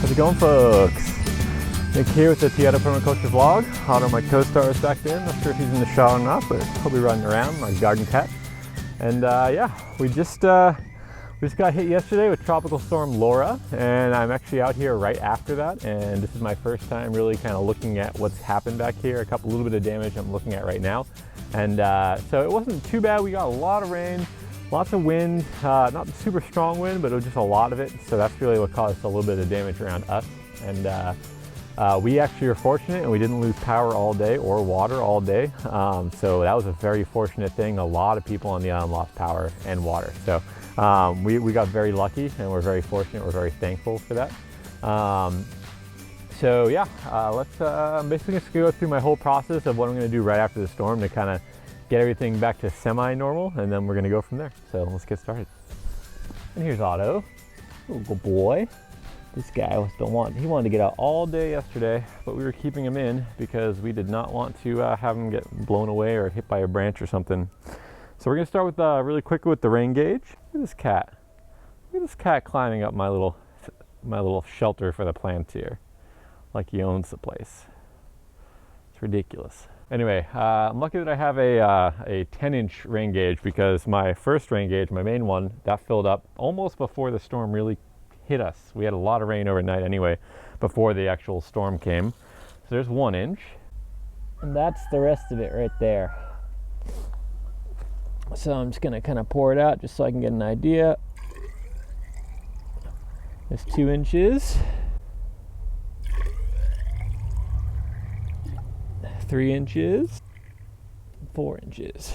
How's it going, folks? Nick here with the Permaculture vlog. Otto, my co-star, is back in. Not sure if he's in the shot or not, but he'll be running around, my garden cat. And yeah, we just got hit yesterday with Tropical Storm Laura, and I'm actually out here right after that. And this is my first time really kind of looking at what's happened back here. A little bit of damage I'm looking at right now. And so it wasn't too bad. We got a lot of rain. Lots of wind, not super strong wind, but it was just a lot of it. So that's really what caused a little bit of damage around us. And we actually were fortunate and we didn't lose power all day or water all day. So that was a very fortunate thing. A lot of people on the island lost power and water. So we got very lucky and we're very fortunate. We're very thankful for that. So yeah, I'm basically just gonna go through my whole process of what I'm gonna do right after the storm to kind of get everything back to semi-normal, and then we're gonna go from there. So let's get started. And here's Otto, little good boy. This guy he wanted to get out all day yesterday, but we were keeping him in because we did not want to have him get blown away or hit by a branch or something. So we're gonna start with really quickly with the rain gauge. Look at this cat. Look at this cat climbing up my little shelter for the plants here, like he owns the place. It's ridiculous. Anyway, I'm lucky that I have a 10-inch rain gauge because my first rain gauge, my main one, that filled up almost before the storm really hit us. We had a lot of rain overnight anyway before the actual storm came. So there's 1 inch. And that's the rest of it right there. So I'm just gonna kind of pour it out just so I can get an idea. There's 2 inches. 3 inches, 4 inches.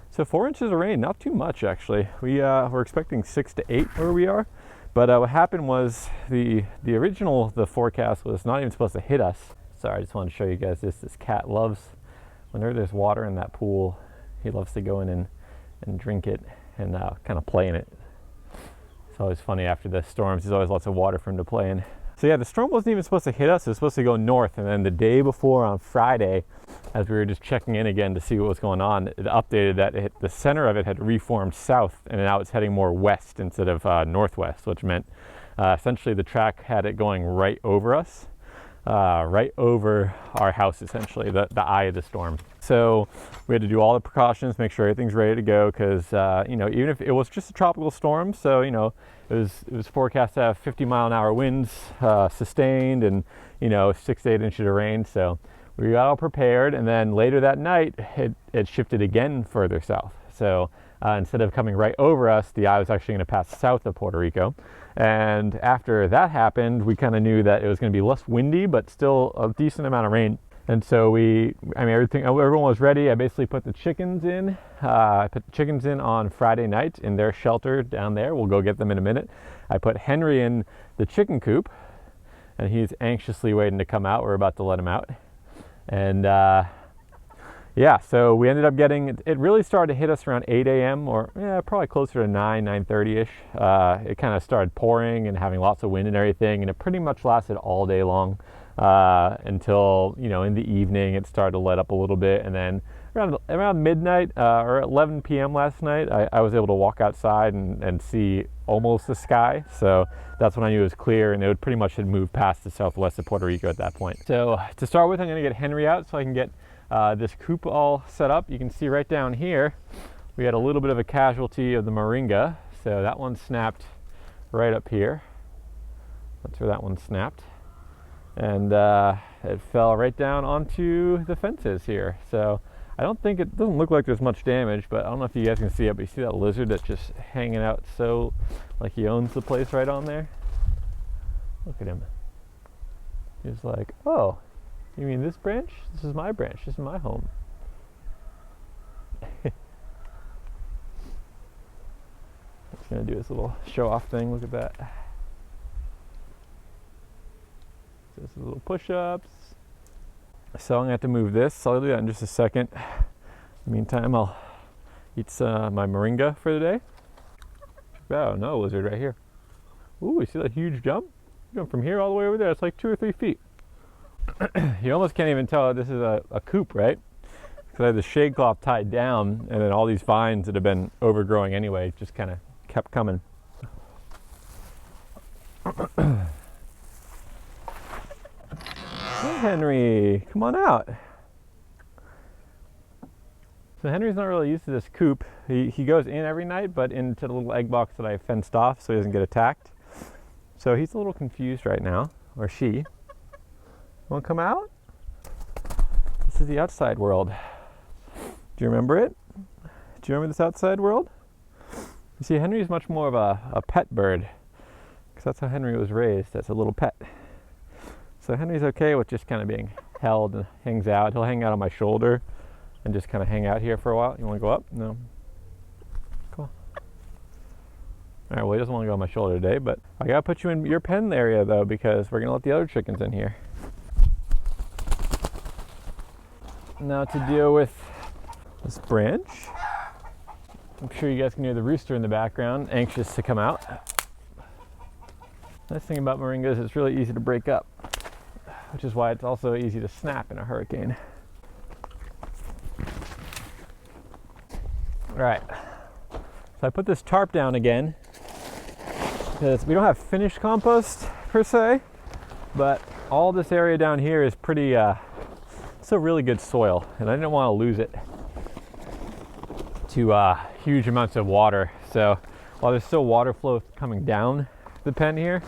So 4 inches of rain, not too much actually. We're expecting 6 to 8 where we are. But what happened was the forecast was not even supposed to hit us. Sorry, I just wanted to show you guys this. This cat loves, whenever there's water in that pool, he loves to go in and drink it and kind of play in it. It's always funny after the storms, there's always lots of water for him to play in. So yeah, the storm wasn't even supposed to hit us. It was supposed to go north, and then the day before on Friday, as we were just checking in again to see what was going on, it updated that the center of it had reformed south, and now it's heading more west instead of northwest, which meant essentially the track had it going right over us, right over our house, essentially, the eye of the storm. So we had to do all the precautions, make sure everything's ready to go, because even if it was just a tropical storm, so it was forecast to have 50-mile-an-hour winds, sustained, and 6 to 8 inches of rain. So we got all prepared, and then later that night it shifted again further south. So instead of coming right over us, the eye was actually going to pass south of Puerto Rico. And after that happened, we kind of knew that it was going to be less windy, but still a decent amount of rain. And so everyone was ready. I basically put the chickens in. I put the chickens in on Friday night in their shelter down there. We'll go get them in a minute. I put Henry in the chicken coop, and he's anxiously waiting to come out. We're about to let him out. And yeah, so we ended up getting, it really started to hit us around 8 a.m. or probably closer to 9:30ish. It kind of started pouring and having lots of wind and everything, and it pretty much lasted all day long. Until in the evening it started to let up a little bit, and then around midnight or 11 p.m. last night I was able to walk outside and see almost the sky. So that's when I knew it was clear, and it pretty much had moved past the southwest of Puerto Rico at that point. So to start with, I'm going to get Henry out so I can get this coop all set up. You can see right down here we had a little bit of a casualty of the moringa, so that one snapped right up here. That's where that one snapped. And it fell right down onto the fences here. So it doesn't look like there's much damage, but I don't know if you guys can see it, but you see that lizard that's just hanging out so like he owns the place right on there? Look at him. He's like, oh, you mean this branch? This is my branch. This is my home. He's gonna do his little show off thing. Look at that. Just little push-ups. So I'm gonna have to move this. I'll do that in just a second. In the meantime, I'll eat my moringa for the day. Oh, no lizard right here. Ooh, you see that huge jump? Jump from here all the way over there. It's like 2 or 3 feet. You almost can't even tell this is a coop, right? Because I had the shade cloth tied down, and then all these vines that have been overgrowing anyway just kind of kept coming. Henry. Come on out. So Henry's not really used to this coop. He goes in every night, but into the little egg box that I fenced off so he doesn't get attacked. So he's a little confused right now, or she. Want to come out? This is the outside world. Do you remember it? Do you remember this outside world? You see, Henry is much more of a pet bird, because that's how Henry was raised, as a little pet. So Henry's okay with just kind of being held and hangs out. He'll hang out on my shoulder and just kind of hang out here for a while. You want to go up? No. Cool. All right, well, he doesn't want to go on my shoulder today, but I got to put you in your pen area, though, because we're going to let the other chickens in here. Now to deal with this branch. I'm sure you guys can hear the rooster in the background, anxious to come out. Nice thing about moringa is it's really easy to break up, which is why it's also easy to snap in a hurricane. All right, so I put this tarp down again because we don't have finished compost per se, but all this area down here is pretty, still really good soil, and I didn't want to lose it to huge amounts of water. So while there's still water flow coming down the pen here,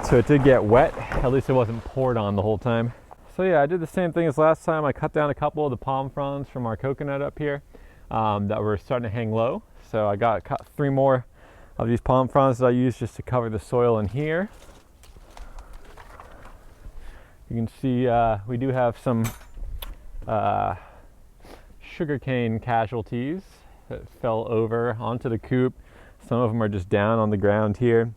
so it did get wet, at least it wasn't poured on the whole time. So yeah, I did the same thing as last time. I cut down a couple of the palm fronds from our coconut up here that were starting to hang low. So I cut 3 more of these palm fronds that I used just to cover the soil in here. You can see we do have some sugarcane casualties that fell over onto the coop. Some of them are just down on the ground here.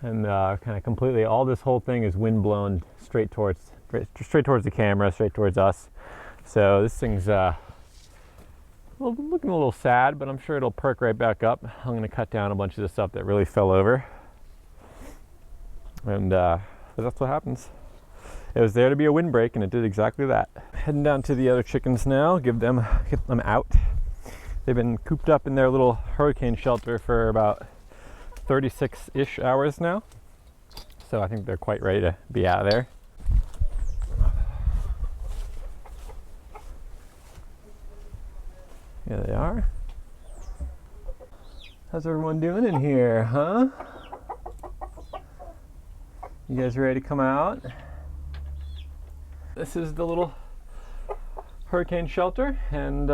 And kind of completely, all this whole thing is wind blown straight towards the camera, straight towards us. So this thing's looking a little sad, but I'm sure it'll perk right back up. I'm going to cut down a bunch of the stuff that really fell over. And that's what happens. It was there to be a windbreak, and it did exactly that. Heading down to the other chickens now, get them out. They've been cooped up in their little hurricane shelter for about 36-ish hours now. So I think they're quite ready to be out of there. Here they are. How's everyone doing in here, huh? You guys ready to come out? This is the little hurricane shelter, and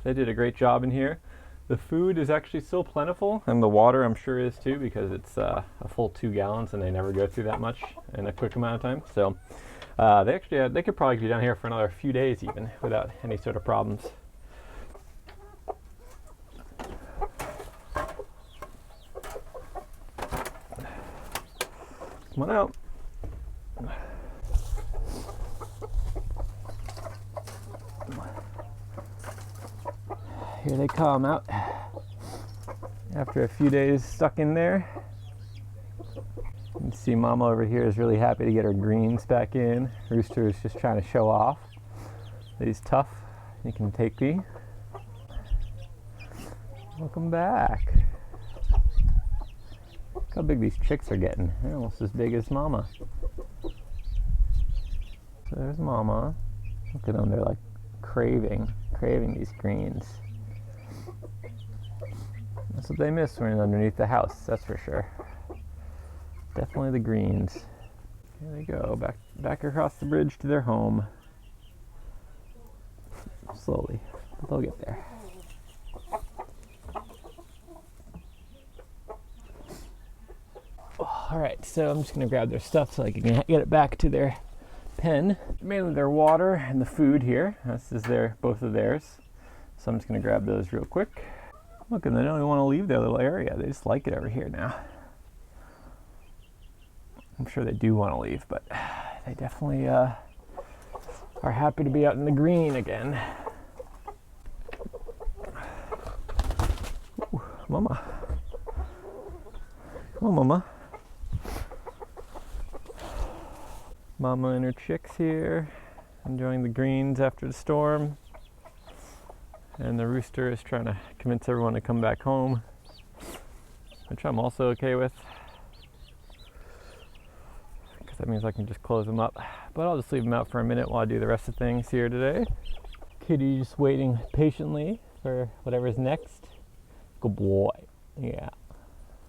they did a great job in here. The food is actually still plentiful, and the water I'm sure is too, because it's a full 2 gallons and they never go through that much in a quick amount of time. So they could probably be down here for another few days even without any sort of problems. Come on out. Here they come out after a few days stuck in there. You can see Mama over here is really happy to get her greens back in. Rooster is just trying to show off that he's tough. He can take me. Welcome back. Look how big these chicks are getting. They're almost as big as Mama. So there's Mama. Look at them, they're like craving these greens. That's what they miss when underneath the house, that's for sure. Definitely the greens. Here they go, back across the bridge to their home. Slowly, but they'll get there. All right, so I'm just gonna grab their stuff so I can get it back to their pen. Mainly their water and the food here. This is both of theirs. So I'm just gonna grab those real quick. Look, and they don't even want to leave their little area. They just like it over here now. I'm sure they do want to leave, but they definitely are happy to be out in the green again. Ooh, Mama. Come on, Mama. Mama and her chicks here, enjoying the greens after the storm. And the rooster is trying to convince everyone to come back home, which I'm also okay with, because I that means I can just close them up. But I'll just leave them out for a minute while I do the rest of things here today. Kitty just waiting patiently for whatever's next. Good boy. Yeah.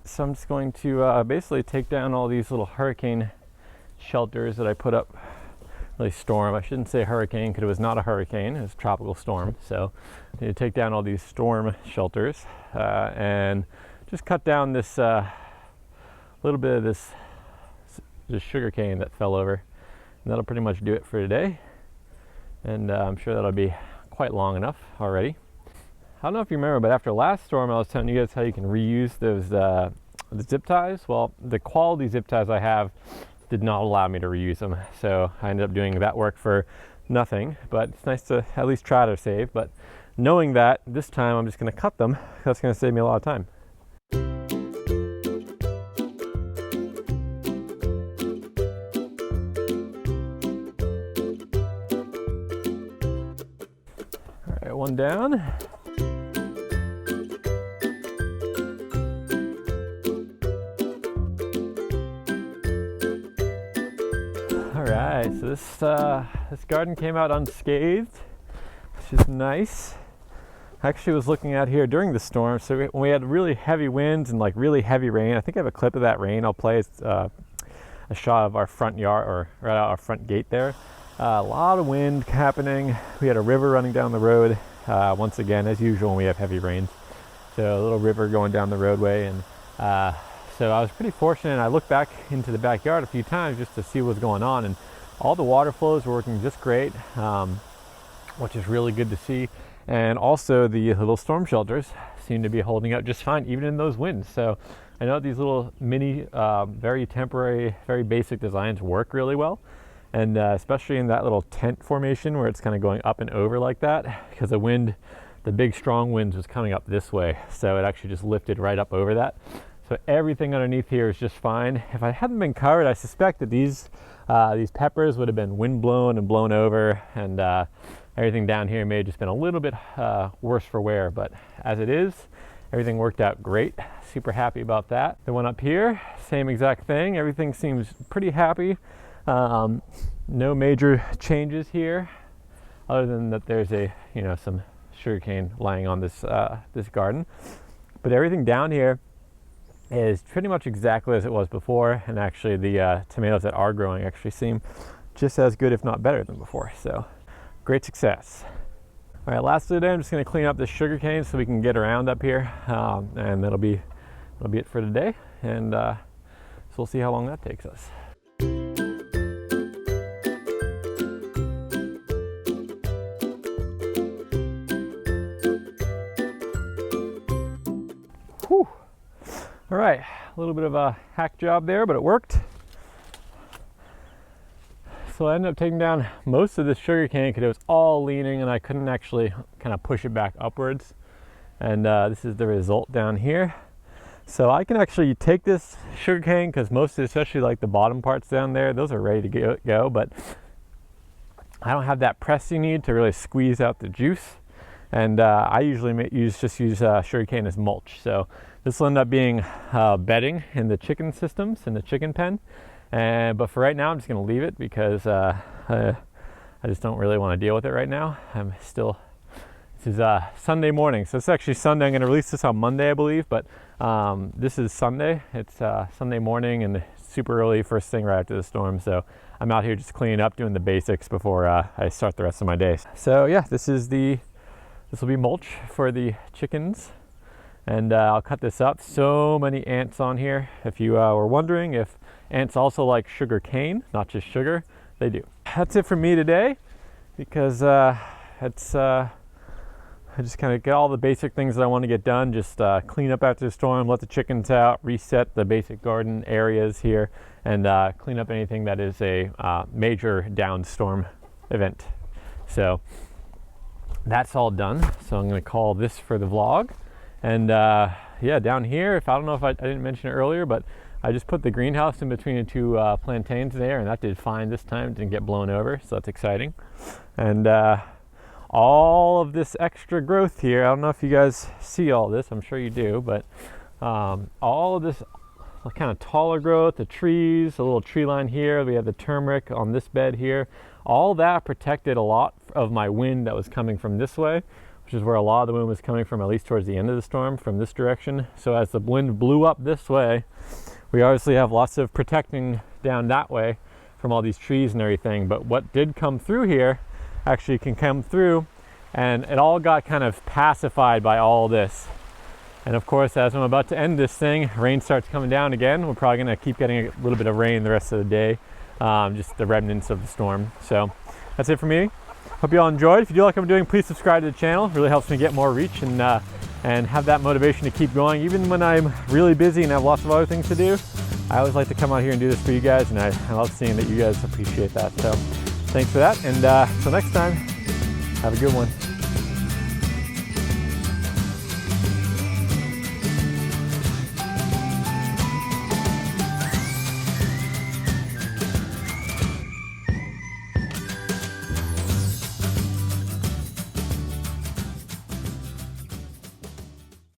So I'm just going to basically take down all these little hurricane shelters that I put up. Really storm. I shouldn't say hurricane because it was not a hurricane. It was a tropical storm. So I need to take down all these storm shelters and just cut down this little bit of this sugar cane that fell over. And that'll pretty much do it for today. And I'm sure that'll be quite long enough already. I don't know if you remember, but after last storm, I was telling you guys how you can reuse those the zip ties. Well, the quality zip ties I have did not allow me to reuse them, so I ended up doing that work for nothing. But it's nice to at least try to save. But knowing that, this time I'm just going to cut them. That's going to save me a lot of time. All right, one down. Alright, so this garden came out unscathed, which is nice. I actually was looking out here during the storm, so when we had really heavy winds and like really heavy rain, I think I have a clip of that rain I'll play. It's a shot of our front yard, or right out our front gate there. A lot of wind happening. We had a river running down the road, once again, as usual when we have heavy rains. So a little river going down the roadway, and so I was pretty fortunate. I looked back into the backyard a few times just to see what's going on, and all the water flows were working just great, which is really good to see. And also the little storm shelters seem to be holding up just fine, even in those winds. So I know these little mini, very temporary, very basic designs work really well. And especially in that little tent formation where it's kind of going up and over like that, because the wind, the big strong winds was coming up this way. So it actually just lifted right up over that. So everything underneath here is just fine. If I hadn't been covered, I suspect that these peppers would have been wind blown and blown over, and everything down here may have just been a little bit worse for wear. But as it is, everything worked out great. Super happy about that. The one up here, same exact thing. Everything seems pretty happy. No major changes here, other than that there's some sugarcane lying on this this garden. But everything down here is pretty much exactly as it was before, and actually the tomatoes that are growing actually seem just as good, if not better, than before. So great success. All right, last of the day, I'm just going to clean up this sugar cane so we can get around up here, and that'll be it for today. And so we'll see how long that takes us. Whew. All right, a little bit of a hack job there, but it worked. So I ended up taking down most of this sugar cane because it was all leaning and I couldn't actually kind of push it back upwards. And this is the result down here. So I can actually take this sugar cane, because most of it, especially like the bottom parts down there, those are ready to go, but I don't have that press you need to really squeeze out the juice. And I usually use sugar cane as mulch. So this will end up being bedding in the chicken systems, in the chicken pen. But for right now, I'm just going to leave it because I just don't really want to deal with it right now. This is Sunday morning. So it's actually Sunday. I'm going to release this on Monday, I believe. But this is Sunday. It's Sunday morning and super early, first thing right after the storm. So I'm out here just cleaning up, doing the basics before I start the rest of my day. So yeah, this will be mulch for the chickens. And I'll cut this up. So many ants on here. If you were wondering if ants also like sugar cane, not just sugar, they do. That's it for me today, because I just kind of get all the basic things that I want to get done. Just clean up after the storm, let the chickens out, reset the basic garden areas here, and clean up anything that is a major downstorm event. So that's all done. So I'm going to call this for the vlog. And yeah, down here, I don't know if I didn't mention it earlier, but I just put the greenhouse in between the two plantains there, and that did fine this time. It didn't get blown over, so that's exciting. And all of this extra growth here, I don't know if you guys see all this, I'm sure you do, but all of this kind of taller growth, the trees, a little tree line here. We have the turmeric on this bed here. All that protected a lot of my wind that was coming from this way, which is where a lot of the wind was coming from, at least towards the end of the storm, from this direction. So as the wind blew up this way, we obviously have lots of protecting down that way from all these trees and everything. But what did come through here actually can come through, and it all got kind of pacified by all this. And of course, as I'm about to end this thing, rain starts coming down again. We're probably gonna keep getting a little bit of rain the rest of the day, just the remnants of the storm. So that's it for me. Hope you all enjoyed. If you do like what I'm doing, please subscribe to the channel. It really helps me get more reach and have that motivation to keep going. Even when I'm really busy and have lots of other things to do, I always like to come out here and do this for you guys, and I love seeing that you guys appreciate that. So thanks for that, and until next time, have a good one.